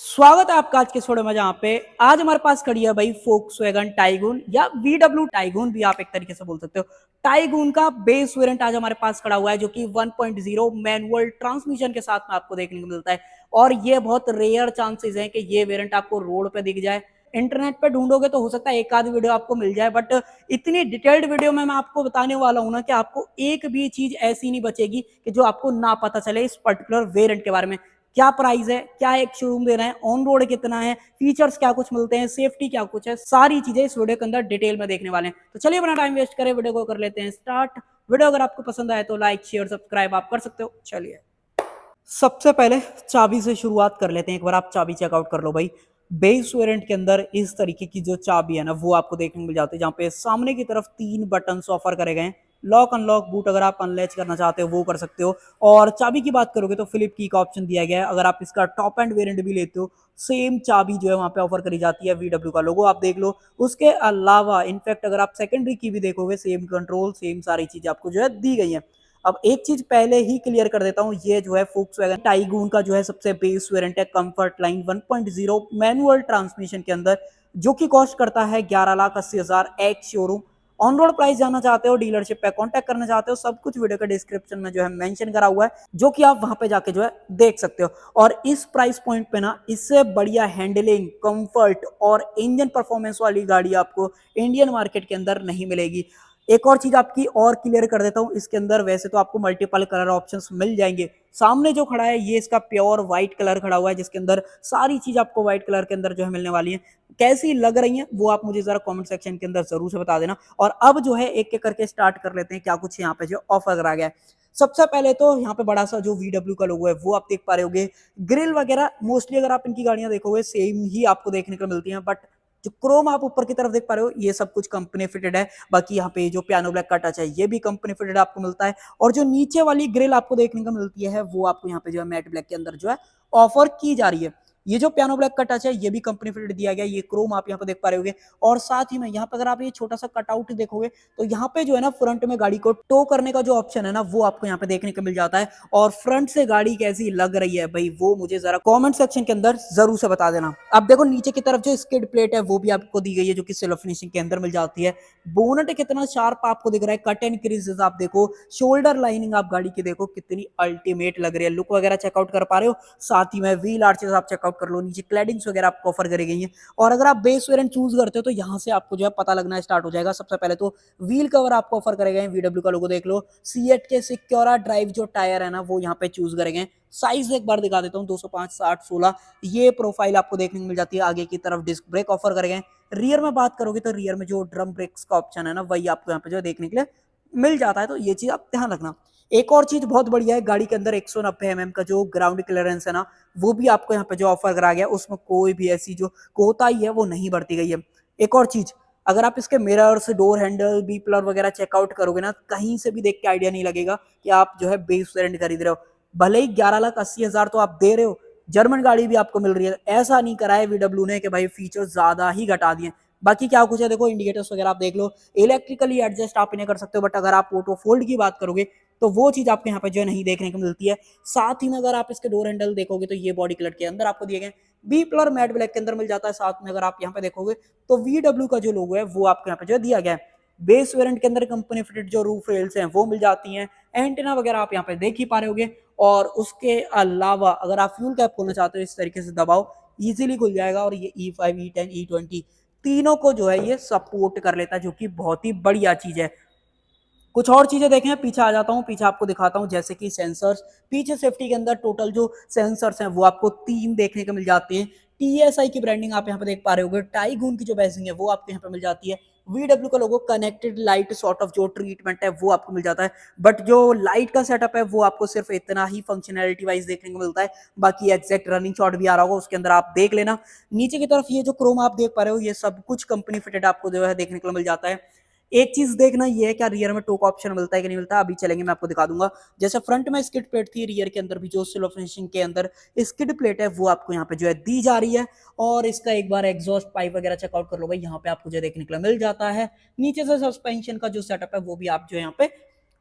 स्वागत है आपका आज के इस वीडियो में। जहाँ पे आज हमारे पास खड़ी है भाई फोक्सवैगन टाइगून या VW टाइगून भी आप एक तरीके से बोल सकते हो। टाइगून का बेस वेरिएंट आज हमारे पास खड़ा हुआ है जो कि 1.0 मैनुअल ट्रांसमिशन के साथ में आपको देखने को मिलता है। और ये बहुत रेयर चांसेस हैं कि ये वेरिएंट आपको रोड पे दिख जाए। इंटरनेट पे ढूंढोगे तो हो सकता है एक आधी वीडियो आपको मिल जाए, बट इतनी डिटेल्ड वीडियो में मैं आपको बताने वाला हूं ना कि आपको एक भी चीज ऐसी नहीं बचेगी कि जो आपको ना पता चले इस पर्टिकुलर वेरिएंट के बारे में। क्या प्राइस है, क्या एक शोरूम दे रहे हैं, ऑन रोड कितना है, फीचर्स क्या कुछ मिलते हैं, सेफ्टी क्या कुछ है, सारी चीजें इस वीडियो के अंदर डिटेल में देखने वाले हैं। तो चलिए बिना टाइम वेस्ट करें वीडियो को कर लेते हैं स्टार्ट। वीडियो अगर आपको पसंद आए तो लाइक शेयर सब्सक्राइब आप कर सकते हो। चलिए सबसे पहले चाबी से शुरुआत कर लेते हैं। एक बार आप चाबी चेकआउट कर लो भाई। बेस वेरिएंट के अंदर इस तरीके की जो चाबी है ना वो आपको देखने को मिल जाती है, जहाँ पे सामने की तरफ 3 बटन ऑफर करे गए हैं। लॉक अनलॉक बूट अगर आप अनलैच करना चाहते हो वो कर सकते हो। और चाबी की बात करोगे तो फ्लिप की का ऑप्शन दिया गया है। अगर आप इसका टॉप एंड वेरिएंट भी लेते हो सेम चाबी जो है वहां पे ऑफर करी जाती है। VW का लोगो आप देख लो। उसके अलावा इनफैक्ट अगर आप सेकेंडरी की भी देखोगे सेम कंट्रोल सेम सारी चीजें आपको जो है दी गई है। अब एक चीज पहले ही क्लियर कर देता हूँ, ये जो है फोक्सवैगन टाइगून का जो है सबसे बेस वेरिएंट है कंफर्ट लाइन 1.0 मैनुअल ट्रांसमिशन के अंदर, जो कि कॉस्ट करता है 11,80,000 ex showroom. On road price जानना चाहते हो, डीलरशिप पे कांटेक्ट करना चाहते हो, सब कुछ वीडियो के डिस्क्रिप्शन में जो है मेंशन करा हुआ है, जो कि आप वहां पे जाके जो है देख सकते हो। और इस प्राइस पॉइंट पे ना इससे बढ़िया हैंडलिंग, कंफर्ट और इंजन परफॉर्मेंस वाली गाड़ी आपको इंडियन मार्केट के अंदर नहीं मिलेगी। एक और चीज आपकी और क्लियर कर देता हूं, इसके अंदर वैसे तो आपको मल्टीपल कलर ऑप्शंस मिल जाएंगे। सामने जो खड़ा है ये इसका प्योर व्हाइट कलर खड़ा हुआ है, जिसके अंदर सारी चीज आपको व्हाइट कलर के अंदर जो है मिलने वाली है। कैसी लग रही है वो आप मुझे जरा कमेंट सेक्शन के अंदर जरूर से बता देना। और अब जो है एक एक करके स्टार्ट कर लेते हैं क्या कुछ यहाँ पे जो ऑफर करा गया है। सबसे पहले तो यहाँ पे बड़ा सा जो VW का लोगो है वो आप देख पा रहे होगे। ग्रिल वगैरह मोस्टली अगर आप इनकी गाड़ियां देखोगे सेम ही आपको देखने को मिलती हैं, बट जो क्रोम आप ऊपर की तरफ देख पा रहे हो ये सब कुछ कंपनी फिटेड है। बाकी यहाँ पे जो पियानो ब्लैक का टच है ये भी कंपनी फिटेड आपको मिलता है। और जो नीचे वाली ग्रिल आपको देखने को मिलती है वो आपको यहाँ पे जो है मैट ब्लैक के अंदर जो है ऑफर की जा रही है। ये जो पियानो ब्लैक का टच है ये भी कंपनी फिटेड दिया गया है। ये क्रोम आप यहाँ पे देख पा रहे होगे। और साथ ही में यहाँ पे अगर आप ये छोटा सा कटआउट देखोगे तो यहाँ पे जो है ना फ्रंट में गाड़ी को टो करने का जो ऑप्शन है ना वो आपको यहाँ पे देखने को मिल जाता है। और फ्रंट से गाड़ी कैसी लग रही है भाई वो मुझे जरा कमेंट सेक्शन के अंदर जरूर से बता देना। अब देखो नीचे की तरफ जो स्किड प्लेट है वो भी आपको दी गई है, जो कि सिल्वर फिनिशिंग के अंदर मिल जाती है। बोनट कितना शार्प आपको दिख रहा है, कट एंड क्रीजेस आप देखो, शोल्डर लाइनिंग आप गाड़ी की देखो कितनी अल्टीमेट लग रही है। लुक वगैरह चेकआउट कर पा रहे हो। साथ ही में व्हील आर्चेस आप चेकआउट कर लो, नीचे क्लैडिंग्स वगैरह आपको ऑफर करी गई है। और अगर आप बेस वेरिएंट चूज करते हो तो यहाँ से आपको जो है पता लगना स्टार्ट हो जाएगा। सबसे पहले तो व्हील कवर आपको ऑफर करे गए हैं, VW का लोगो देख लो। सीएट के सिक्योरा ड्राइव जो टायर है ना वो यहाँ पे चूज करे गए। साइज एक बार दिखा देता हूँ, 205 60 16 ये प्रोफाइल आपको देखने को मिल जाती है। आगे की तरफ डिस्क ब्रेक ऑफर करे गए। रियर में बात करोगे तो रियर में जो ड्रम ब्रेक्स का ऑप्शन है ना वही आपको यहाँ पे जो देखने के लिए मिल जाता है, तो ये चीज आप ध्यान रखना। एक और चीज बहुत बढ़िया है, गाड़ी के अंदर 190 mm का जो ग्राउंड क्लियरेंस है ना वो भी आपको यहाँ पे जो ऑफर करा गया, उसमें कोई भी ऐसी जो कोताही है वो नहीं बरती गई है। एक और चीज, अगर आप इसके mirrors, door handle, B pillar वगैरह चेकआउट करोगे ना कहीं से भी देख के आइडिया नहीं लगेगा कि आप जो है बेस वेरिएंट खरीद रहे हो। भले ही 11,80,000 तो आप दे रहे हो, जर्मन गाड़ी भी आपको मिल रही है। ऐसा नहीं करा है VW ने कि भाई फीचर ज्यादा ही घटा दिए। बाकी क्या कुछ है देखो, इंडिकेटर्स वगैरह आप देख लो, इलेक्ट्रिकली एडजस्ट आप इन्हें कर सकते हो। बट अगर आप ऑटो फोल्ड की बात करोगे तो वो चीज आपको यहाँ पे जो है नहीं देखने को मिलती है। साथ ही में अगर आप इसके डोर हैंडल देखोगे तो ये बॉडी कलर के अंदर आपको दिए गए। बी पिलर मैट ब्लैक के अंदर मिल जाता है। साथ में अगर आप यहाँ पे देखोगे तो VW का जो लोगो है वो आपको यहाँ पे जो है दिया गया है। बेस वेरिएंट के अंदर कंपनी फिटेड जो रूफ रेल्स हैं वो मिल जाती हैं। एंटेना वगैरह आप यहाँ पे देख ही पा रहे होगे। और उसके अलावा अगर आप फ्यूल कैप खोलना चाहते हो इस तरीके से दबाओ, इजीली खुल जाएगा। और ये E5 E10 E20 तीनों को जो है ये सपोर्ट कर लेता है, जो कि बहुत ही बढ़िया चीज है। कुछ और चीजें देखें, पीछे आ जाता हूँ, पीछे आपको दिखाता हूँ। जैसे कि सेंसर्स, पीछे सेफ्टी के अंदर टोटल जो सेंसर्स हैं वो आपको 3 देखने को मिल जाते हैं। TSI की ब्रांडिंग आप यहाँ पे देख पा रहे होगे। टाइगून की जो बैजिंग है वो आपको यहाँ पे मिल जाती है। VW का लोगो, कनेक्टेड लाइट सॉर्ट ऑफ जो ट्रीटमेंट है वो आपको मिल जाता है। बट जो लाइट का सेटअप है वो आपको सिर्फ इतना ही फंक्शनैलिटी वाइज देखने को मिलता है। बाकी एग्जैक्ट रनिंग शॉट भी आ रहा होगा उसके अंदर, आप देख लेना। नीचे की तरफ ये जो क्रोम आप देख पा रहे हो ये सब कुछ कंपनी फिटेड आपको जो है देखने को मिल जाता है। एक चीज देखना ये है, क्या रियर में टोक ऑप्शन मिलता है कि नहीं मिलता, अभी चलेंगे मैं आपको दिखा दूंगा। जैसे फ्रंट में स्किड प्लेट थी, रियर के अंदर भी जो सिल्वर फिनिशिंग के अंदर स्किड प्लेट है वो आपको यहाँ पे जो है दी जा रही है। और इसका एक बार एग्जॉस्ट पाइप वगैरह चेकआउट कर लो भाई, यहाँ पे आपको जो देखने को मिल जाता है। नीचे से सस्पेंशन का जो सेटअप है वो भी आप जो यहाँ पे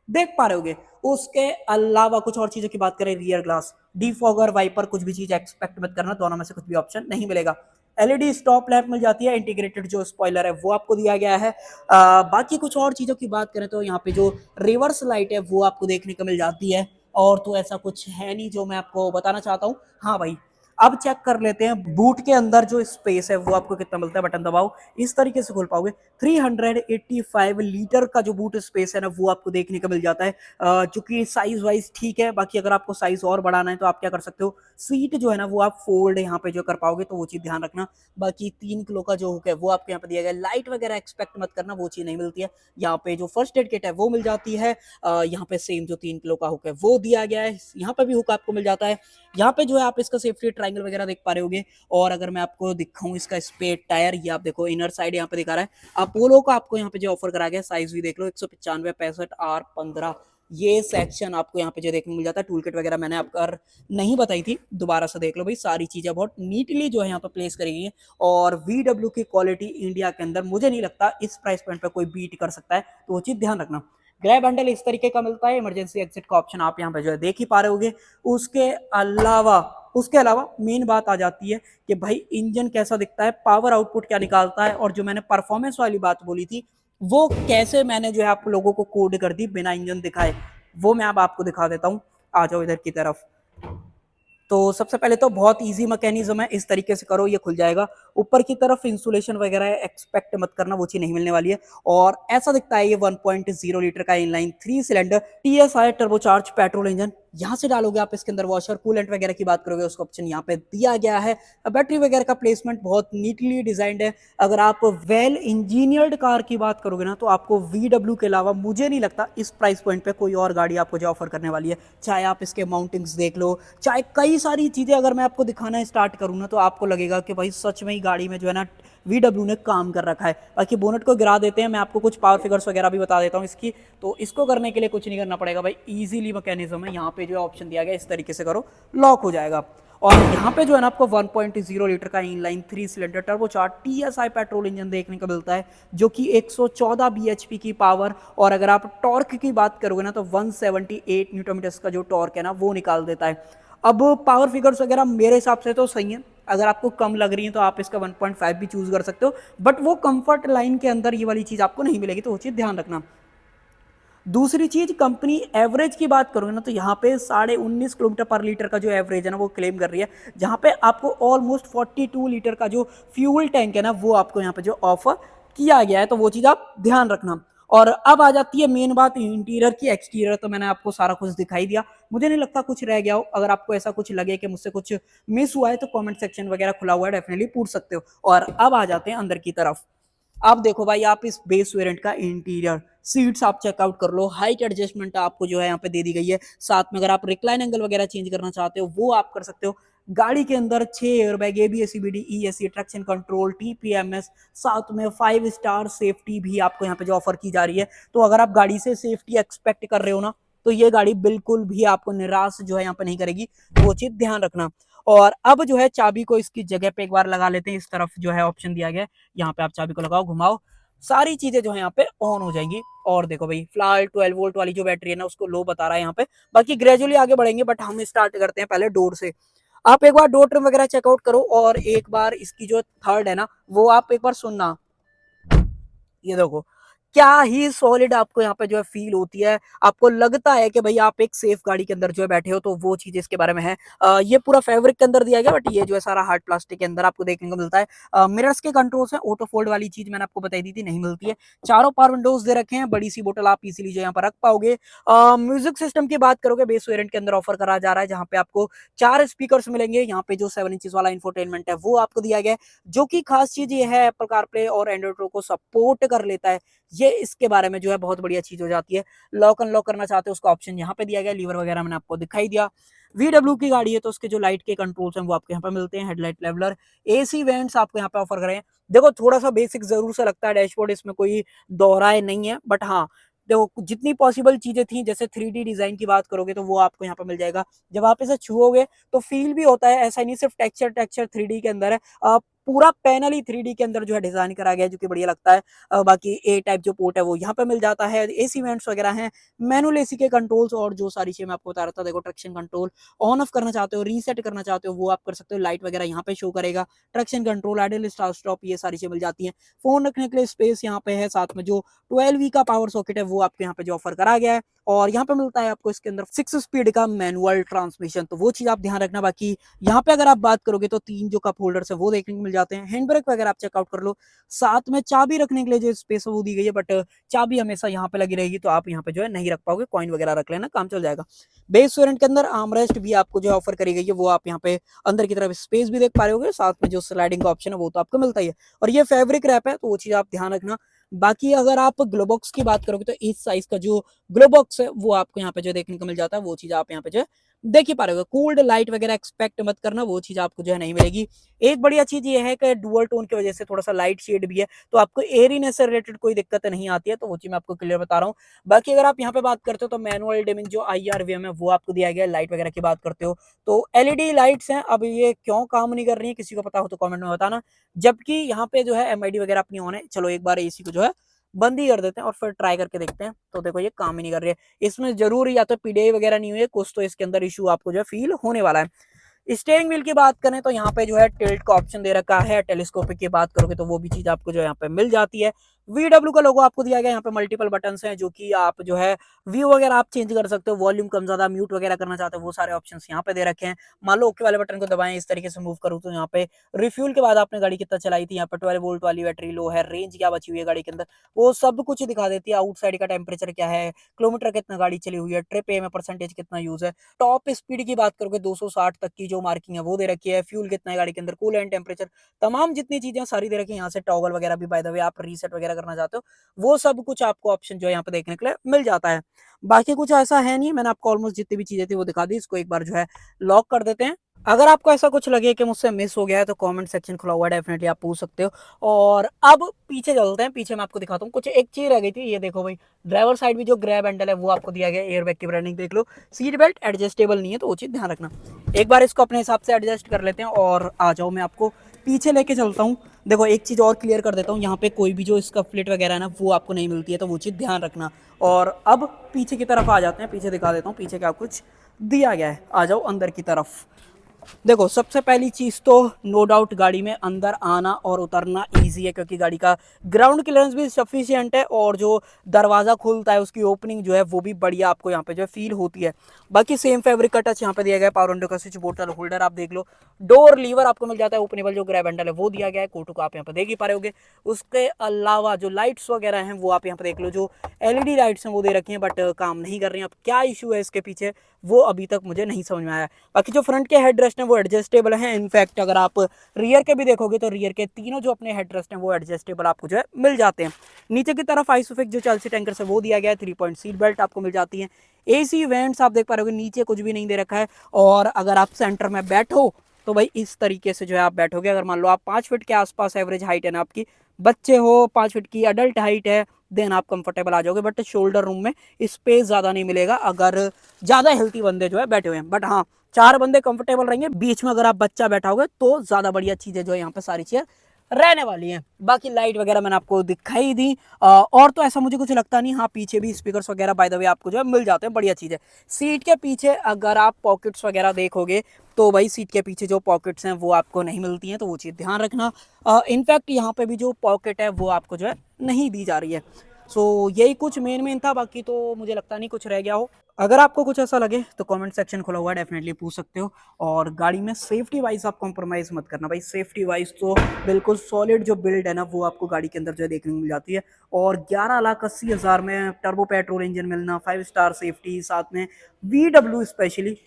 देख पा रहे होगे। उसके अलावा कुछ और चीजों की बात करें, रियर ग्लास, डिफॉगर, वाइपर, कुछ भी चीज एक्सपेक्ट मत करना, दोनों में से कुछ भी ऑप्शन नहीं मिलेगा। एलईडी स्टॉप लैंप मिल जाती है, इंटीग्रेटेड जो स्पॉइलर है वो आपको दिया गया है। बाकी कुछ और चीजों की बात करें तो यहाँ पे जो रिवर्स लाइट है वो आपको देखने को मिल जाती है। और तो ऐसा कुछ है नहीं जो मैं आपको बताना चाहता हूँ। हाँ भाई, अब चेक कर लेते हैं बूट के अंदर जो स्पेस है वो आपको कितना मिलता है। बटन दबाओ, इस तरीके से खोल पाओगे। 385 लीटर का जो बूट स्पेस है ना वो आपको देखने को मिल जाता है, जो कि साइज वाइज ठीक है। बाकी अगर आपको साइज और बढ़ाना है तो आप क्या कर सकते हो, सीट जो है ना वो आप फोल्ड यहाँ पे जो कर पाओगे, तो वो चीज ध्यान रखना। बाकी 3 किलो का जो हुक है वो आपको यहाँ पे दिया गया है। लाइट वगैरह एक्सपेक्ट मत करना, वो चीज नहीं मिलती है। यहाँ पे जो फर्स्ट एड किट है वो मिल जाती है। यहाँ पे सेम जो 3 किलो का हुक है वो दिया गया है, यहाँ पे भी हुक आपको मिल जाता है। यहाँ पे जो है आप इसका सेफ्टी ट्रायंगल वगैरह देख पा रहे होगे। और अगर मैं आपको दिखाऊं इसका स्पेयर टायर, ये आप देखो इनर साइड यहाँ पे दिखा रहा है। अपोलो का आपको यहाँ पे जो ऑफर करा गया, साइज भी देख लो, 195 65 R15, ये सेक्शन आपको यहाँ पे जो देखने को मिल जाता है। टूल किट वगैरह मैंने आपको नहीं बताई थी, दोबारा से देख लो भाई, सारी चीजें बहुत नीटली जो है यहाँ पे प्लेस करी गई है। और VW की क्वालिटी इंडिया के अंदर मुझे नहीं लगता इस प्राइस पॉइंट पे कोई बीट कर सकता है, तो वो चीज ध्यान रखना। ग्रैब हैंडल इस तरीके का मिलता है, इमरजेंसी एग्जिट का ऑप्शन आप यहाँ पे जो है देख ही पा रहे होगे। उसके अलावा उसके अलावा मेन बात आ जाती है कि भाई इंजन कैसा दिखता है, पावर आउटपुट क्या निकालता है, और जो मैंने परफॉर्मेंस वाली बात बोली थी वो कैसे मैंने जो है आप लोगों को कोड कर दी बिना इंजन दिखाए, वो मैं अब आपको दिखा देता हूँ। आ जाओ इधर की तरफ। तो सबसे पहले तो बहुत इजी मैकेनिज्म है, इस तरीके से करो ये खुल जाएगा। ऊपर की तरफ इंसुलेशन वगैरह एक्सपेक्ट मत करना, वो चीज नहीं मिलने वाली है। और ऐसा दिखता है ये 1.0 लीटर का inline 3 cylinder TSI turbocharge petrol engine. यहाँ से डालोगे आप इसके अंदर वॉशर कूलेंट वगैरह की बात करोगे, उसका ऑप्शन यहाँ पे दिया गया है। बैटरी वगैरह का प्लेसमेंट बहुत नीटली डिजाइंड है। अगर आप वेल इंजीनियर्ड कार की बात करोगे ना तो आपको VW के अलावा मुझे नहीं लगता इस प्राइस पॉइंट पे कोई और गाड़ी आपको जो ऑफर करने वाली है। चाहे आप इसके माउंटिंग्स देख लो, चाहे कई सारी चीजें अगर मैं आपको दिखाना स्टार्ट करूँ ना तो आपको लगेगा कि भाई सच में ही गाड़ी में जो है ना VW ने काम कर रखा है। बाकी बोनट को गिरा देते हैं, मैं आपको कुछ पावर फिगर्स वगैरह भी बता देता हूँ इसकी। तो इसको करने के लिए कुछ नहीं करना पड़ेगा भाई, इजीली मैकेनिज्म है। यहाँ पे जो ऑप्शन दिया गया इस तरीके से करो, लॉक हो जाएगा। और यहाँ पे जो है ना आपको 1.0 लीटर का inline 3 cylinder turbocharge TSI petrol engine देखने को मिलता है, जो कि 114 bhp की पावर, और अगर आप टॉर्क की बात करोगे ना तो 178 न्यूटन मीटर्स का जो टॉर्क है ना वो निकाल देता है। अब पावर फिगर्स वगैरह मेरे हिसाब से तो सही है, अगर आपको कम लग रही है तो आप इसका 1.5 भी चूज कर सकते हो, बट वो कंफर्ट लाइन के अंदर ये वाली चीज आपको नहीं मिलेगी, तो वो चीज ध्यान रखना। दूसरी चीज, कंपनी एवरेज की बात करोगे ना तो यहाँ पे 19.5 किलोमीटर पर लीटर का जो एवरेज है ना वो क्लेम कर रही है, जहाँ पे आपको ऑलमोस्ट 42 लीटर का जो फ्यूल टैंक है ना वो आपको यहाँ पे जो ऑफर किया गया है, तो वो चीज आप ध्यान रखना। और अब आ जाती है मेन बात इंटीरियर की। एक्सटीरियर तो मैंने आपको सारा कुछ दिखाई दिया, मुझे नहीं लगता कुछ रह गया हो। अगर आपको ऐसा कुछ लगे कि मुझसे कुछ मिस हुआ है तो कमेंट सेक्शन वगैरह खुला हुआ है, डेफिनेटली पूछ सकते हो। और अब आ जाते हैं अंदर की तरफ। आप देखो भाई, आप इस बेस वेरिएंट का इंटीरियर, सीट्स आप चेकआउट कर लो, हाइट एडजस्टमेंट आपको जो है यहाँ पे दे दी गई है। साथ में अगर आप रिक्लाइन एंगल वगैरह चेंज करना चाहते हो वो आप कर सकते हो। गाड़ी के अंदर 6 airbag, ABS CBD ESC traction control TPMS, साथ में 5 स्टार सेफ्टी भी आपको यहाँ पे जो ऑफर की जा रही है। तो अगर आप गाड़ी से सेफ्टी एक्सपेक्ट कर रहे हो ना तो ये गाड़ी बिल्कुल भी आपको निराश जो है यहाँ पे नहीं करेगी, तो वो चीज ध्यान रखना। और अब जो है चाबी को इसकी जगह पे एक बार लगा लेते हैं। इस तरफ जो है ऑप्शन दिया गया है, यहाँ पे आप चाबी को लगाओ, घुमाओ, सारी चीजें जो है यहाँ पे ऑन हो जाएंगी। और देखो भाई, फिलहाल 12 वोल्ट वाली जो बैटरी है ना उसको लो बता रहा है यहाँ पे। बाकी ग्रेजुअली आगे बढ़ेंगे, बट हम स्टार्ट करते हैं पहले डोर से। आप एक बार डोर ट्रिम वगैरह चेकआउट करो, और एक बार इसकी जो थर्ड है ना वो आप एक बार सुनना। ये देखो क्या ही सॉलिड आपको यहाँ पे जो है फील होती है, आपको लगता है कि भाई आप एक सेफ गाड़ी के अंदर जो है बैठे हो, तो वो चीज इसके बारे में है। ये पूरा फैब्रिक के अंदर दिया गया, बट ये जो है सारा हार्ड प्लास्टिक के अंदर आपको देखने को मिलता है। मिरर्स के कंट्रोल्स हैं, ऑटो फोल्ड वाली चीज मैंने आपको बताई दी थी, नहीं मिलती है। चारों पावर विंडोज दे रखे हैं, बड़ी सी बोतल आप इसीलिए जो यहाँ पर रख पाओगे। म्यूजिक सिस्टम की बात करोगे, बेस वेरिएंट के अंदर ऑफर करा जा रहा है, जहाँ पे आपको 4 स्पीकर मिलेंगे। यहाँ पे जो 7 इंच वाला इंफोटेनमेंट है वो आपको दिया गया है, जो कि खास चीज ये है एप्पल कारप्ले और एंड्रॉइड ऑटो को सपोर्ट कर लेता है। ये इसके बारे में जो है बहुत बढ़िया चीज हो जाती है। लॉक अनलॉक करना चाहते हो उसका ऑप्शन यहाँ पे दिया गया, लीवर वगैरह मैंने आपको दिखाई दिया। VW की गाड़ी है तो उसके जो लाइट के कंट्रोल्स हैं वो आपको यहाँ पे मिलते हैं। हेडलाइट लेवलर, AC वेंट्स आपको यहाँ पे ऑफर करें। देखो थोड़ा सा बेसिक जरूर सा लगता है डैशबोर्ड, इसमें कोई दोहराए नहीं है, बट हाँ देखो जितनी पॉसिबल चीजें थी, जैसे 3D डिजाइन की बात करोगे तो वो आपको यहाँ पे मिल जाएगा। जब आप इसे छुओगे तो फील भी होता है, ऐसा नहीं सिर्फ टेक्सचर टेक्सचर 3D के अंदर है, पूरा पैनल ही 3D के अंदर जो है डिजाइन करा गया है, जो कि बढ़िया लगता है। बाकी ए टाइप जो पोर्ट है वो यहाँ पे मिल जाता है, एसी वेंट्स वगैरह हैं, मैनुअल एसी के कंट्रोल्स और जो सारी चीजें मैं आपको बता रहा था। देखो ट्रैक्शन कंट्रोल ऑन ऑफ करना चाहते हो, रीसेट करना चाहते हो, वो आप कर सकते हो। लाइट वगैरह यहाँ पे शो करेगा, traction control, idol start stop, ये सारी चीजें मिल जाती हैं। फोन रखने के लिए स्पेस यहाँ पे है, साथ में जो 12V का पावर सॉकेट है वो आपको यहाँ पे जो ऑफर करा गया है। और यहाँ पे मिलता है आपको इसके अंदर 6 स्पीड का मैनुअल ट्रांसमिशन, तो वो चीज आप ध्यान रखना। बाकी यहाँ पे अगर आप बात करोगे तो 3 जो कप होल्डर्स है वो देखने को मिल जाते हैं। हैंड ब्रेक वगैरह आप चेकआउट कर लो, साथ में चाबी रखने के लिए जो स्पेस है वो दी गई है, बट चाबी हमेशा यहाँ पे लगी रहेगी, तो आप यहाँ पे जो है नहीं रख पाओगे। कॉइन वगैरह रख लेना, काम चल जाएगा। बेस वेरिएंट के अंदर आर्मरेस्ट भी आपको जो ऑफर करी गई है, वो आप यहाँ पे अंदर की तरफ स्पेस भी देख पा रहे होगे, साथ में जो स्लाइडिंग का ऑप्शन है वो तो आपको मिलता ही है। और ये फैब्रिक रैप है, तो वो चीज आप ध्यान रखना। बाकी अगर आप ग्लोबॉक्स की बात करोगे तो इस साइज का जो ग्लोबॉक्स है वो आपको यहाँ पे जो देखने को मिल जाता है, वो चीज आप यहाँ पे जो है देख ही पा रहे हो। कूल्ड लाइट वगैरह एक्सपेक्ट मत करना, वो चीज आपको जो है नहीं मिलेगी। एक बढ़िया चीज ये है कि डुअल टोन की वजह से थोड़ा सा लाइट शेड भी है, तो आपको एयरीनेस से रिलेटेड कोई दिक्कत नहीं आती है, तो वो चीज मैं आपको क्लियर बता रहा हूँ। बाकी अगर आप यहाँ पे बात करते हो तो मैनुअल डिमिंग जो IRVM है वो आपको दिया गया है। लाइट वगैरह की बात करते हो तो LED लाइट्स हैं, अब ये क्यों काम नहीं कर रही है किसी को पता हो तो कमेंट में बताना। जबकि यहाँ पे जो है MID वगैरह अपनी ऑन है। चलो एक बार AC को जो है बंद ही कर देते हैं और फिर ट्राई करके देखते हैं। तो देखो ये काम ही नहीं कर रही है, इसमें जरूर या तो PDI वगैरह नहीं हुई है, कुछ तो इसके अंदर इशू आपको जो है फील होने वाला है। स्टीयरिंग व्हील की बात करें तो यहाँ पे जो है टिल्ट का ऑप्शन दे रखा है। टेलीस्कोपिक की बात करोगे तो वो भी चीज आपको जो यहाँ पे मिल जाती है। VW का लोगो आपको दिया गया है, यहाँ पे मल्टीपल बटन्स हैं, जो कि आप जो है व्यू वगैरह आप चेंज कर सकते हो, वॉल्यूम कम ज्यादा म्यूट वगैरह करना चाहते हो, वो सारे ऑप्शंस यहाँ पे दे रखे हैं। मान लो ओके वाले बटन को दबाएं, इस तरीके से मूव करूँ तो यहाँ पे रिफ्यूल के बाद आपने गाड़ी कितना चलाई थी, यहाँ पे 12 वोल्ट वाली बैटरी लो है, रेंज क्या बची हुई है गाड़ी के अंदर, वो सब कुछ दिखा देती है। आउटसाइड का टेम्परेचर क्या है, किलोमीटर कितना गाड़ी चली हुई है, ट्रिप ए में परसेंटेज कितना यूज है। टॉप स्पीड की बात करोगे 260 तक की जो मार्किंग है वो दे रखी है। फ्यूल कितना है गाड़ी के अंदर, कूलेंट टेम्परेचर, तमाम जितनी चीजें सारी दे रखी है। यहाँ से टॉगल वगैरह भी बाय द वे आप रीसेट वगैरह करना चाहते हो, वो सब कुछ आपको ऑप्शन जो है यहाँ पे देखने के लिए मिल जाता है। बाकी कुछ ऐसा है नहीं, मैंने आपको ऑलमोस्ट जितनी भी चीजें थी वो दिखा दी। इसको एक बार जो है लॉक कर देते हैं। अगर आपको ऐसा कुछ लगे कि मुझसे मिस हो गया है तो कमेंट सेक्शन खुला हुआ है, डेफिनेटली आप पूछ सकते हो। और अब पीछे चलते हैं, पीछे मैं आपको दिखाता हूँ। कुछ एक चीज रह गई थी, ये देखो भाई, ड्राइवर साइड भी जो ग्रैब हैंडल है वो आपको दिया गया है। एयरबैग की ब्रांडिंग देख लो, सीट बेल्ट एडजस्टेबल नहीं है, तो वो चीज ध्यान रखना। एक बार इसको अपने हिसाब से एडजस्ट कर लेते हैं और आ जाओ, मैं आपको पीछे लेके चलता हूँ। देखो एक चीज और क्लियर कर देता हूँ, यहाँ पे कोई भी जो इसका फ्लिट वगैरह है ना वो आपको नहीं मिलती है, तो वो चीज ध्यान रखना। और अब पीछे की तरफ आ जाते हैं, पीछे दिखा देता हूँ पीछे क्या कुछ दिया गया है। आ जाओ अंदर की तरफ। देखो सबसे पहली चीज तो नो डाउट गाड़ी में अंदर आना और उतरना इजी है, क्योंकि गाड़ी का ग्राउंड क्लियरेंस भी सफिशिएंट है, और जो दरवाजा खुलता है उसकी ओपनिंग जो है वो भी बढ़िया आपको यहाँ पे जो है फील होती है। बाकी सेम फैब्रिक का टच यहाँ पे दिया गया है। पावर विंडो का स्विच, बोतल होल्डर आप देख लो, डोर लीवर आपको मिल जाता है, ओपनेबल जो ग्रैब हैंडल है वो दिया गया है। कोटू को आप यहाँ पे देख ही पा रहे होगे। उसके अलावा जो लाइट्स वगैरह हैं वो आप यहाँ पे देख लो, जो LED लाइट्स हैं वो दे रखी हैं, बट काम नहीं कर रही हैं। अब क्या इशू है इसके पीछे वो अभी तक मुझे नहीं समझ में आया। बाकी जो फ्रंट के हेडरेस्ट हैं वो एडजस्टेबल हैं। इनफैक्ट अगर आप रियर के भी देखोगे तो रियर के तीनों जो अपने हेडरेस्ट हैं वो एडजस्टेबल आपको जो है मिल जाते हैं। नीचे की तरफ आइसोफिक जो चेल्सी टैंकर से वो दिया गया है। 3 पॉइंट सीट बेल्ट आपको मिल जाती है। AC वेंट्स आप देख पा रहे होगे, नीचे कुछ भी नहीं दे रखा है। और अगर आप सेंटर में बैठो तो भाई इस तरीके से जो है आप बैठोगे। अगर मान लो आप 5 फीट के आसपास एवरेज हाइट है ना आपकी, बच्चे हो 5 फीट की अडल्ट हाइट है, देन आप कंफर्टेबल आ जाओगे। बट शोल्डर रूम में स्पेस ज्यादा नहीं मिलेगा अगर ज्यादा हेल्थी बंदे जो है बैठे हुए हैं। बट हाँ, 4 बंदे कंफर्टेबल रहेंगे। बीच में अगर आप बच्चा बैठा होगे तो ज्यादा बढ़िया चीजें जो है यहाँ पे सारी चीजें रहने वाली हैं। बाकी लाइट वगैरह मैंने आपको दिखाई दी, और तो ऐसा मुझे कुछ लगता नहीं। हाँ, पीछे भी स्पीकर्स वगैरह बाय द वे आपको जो है मिल जाते हैं, बढ़िया चीज है। सीट के पीछे अगर आप पॉकेट्स वगैरह देखोगे तो भाई सीट के पीछे जो पॉकेट्स हैं वो आपको नहीं मिलती हैं, तो वो चीज ध्यान रखना। इनफैक्ट यहाँ पे भी जो पॉकेट है वो आपको जो है नहीं दी जा रही है। सो यही कुछ मेन था, बाकी तो मुझे लगता नहीं कुछ रह गया हो। अगर आपको कुछ ऐसा लगे तो कमेंट सेक्शन खुला हुआ है, डेफिनेटली पूछ सकते हो। और गाड़ी में सेफ्टी वाइज आप कॉम्प्रोमाइज मत करना भाई। सेफ्टी वाइज तो बिल्कुल सॉलिड जो बिल्ड है ना वो आपको गाड़ी के अंदर जो है देखने को मिल जाती है। और 11,80,000 में टर्बो पेट्रोल इंजन मिलना, 5 स्टार सेफ्टी, साथ में VW स्पेशली,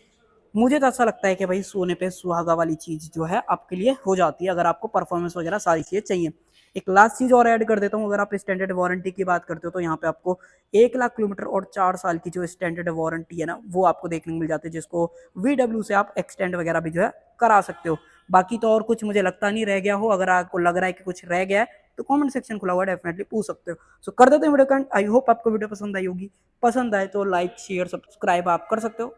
मुझे तो ऐसा लगता है कि भाई सोने पे सुहागा वाली चीज जो है आपके लिए हो जाती है, अगर आपको परफॉर्मेंस वगैरह सारी चीजें चाहिए। एक लास्ट चीज और ऐड कर देता हूँ, अगर आप स्टैंडर्ड वारंटी की बात करते हो तो यहाँ पे आपको 1 लाख किलोमीटर और 4 साल की जो स्टैंडर्ड वारंटी है ना वो आपको देखने को मिल जाती है, जिसको VW से आप एक्सटेंड वगैरह भी जो है करा सकते हो। बाकी तो और कुछ मुझे लगता नहीं रह गया हो। अगर आपको लग रहा है कि कुछ रह गया है तो कमेंट सेक्शन खुला हुआ है, डेफिनेटली पूछ सकते हो। सो कर देते हैं वीडियो का। आई होप आपको वीडियो पसंद आई होगी। पसंद आए तो लाइक शेयर सब्सक्राइब आप कर सकते हो।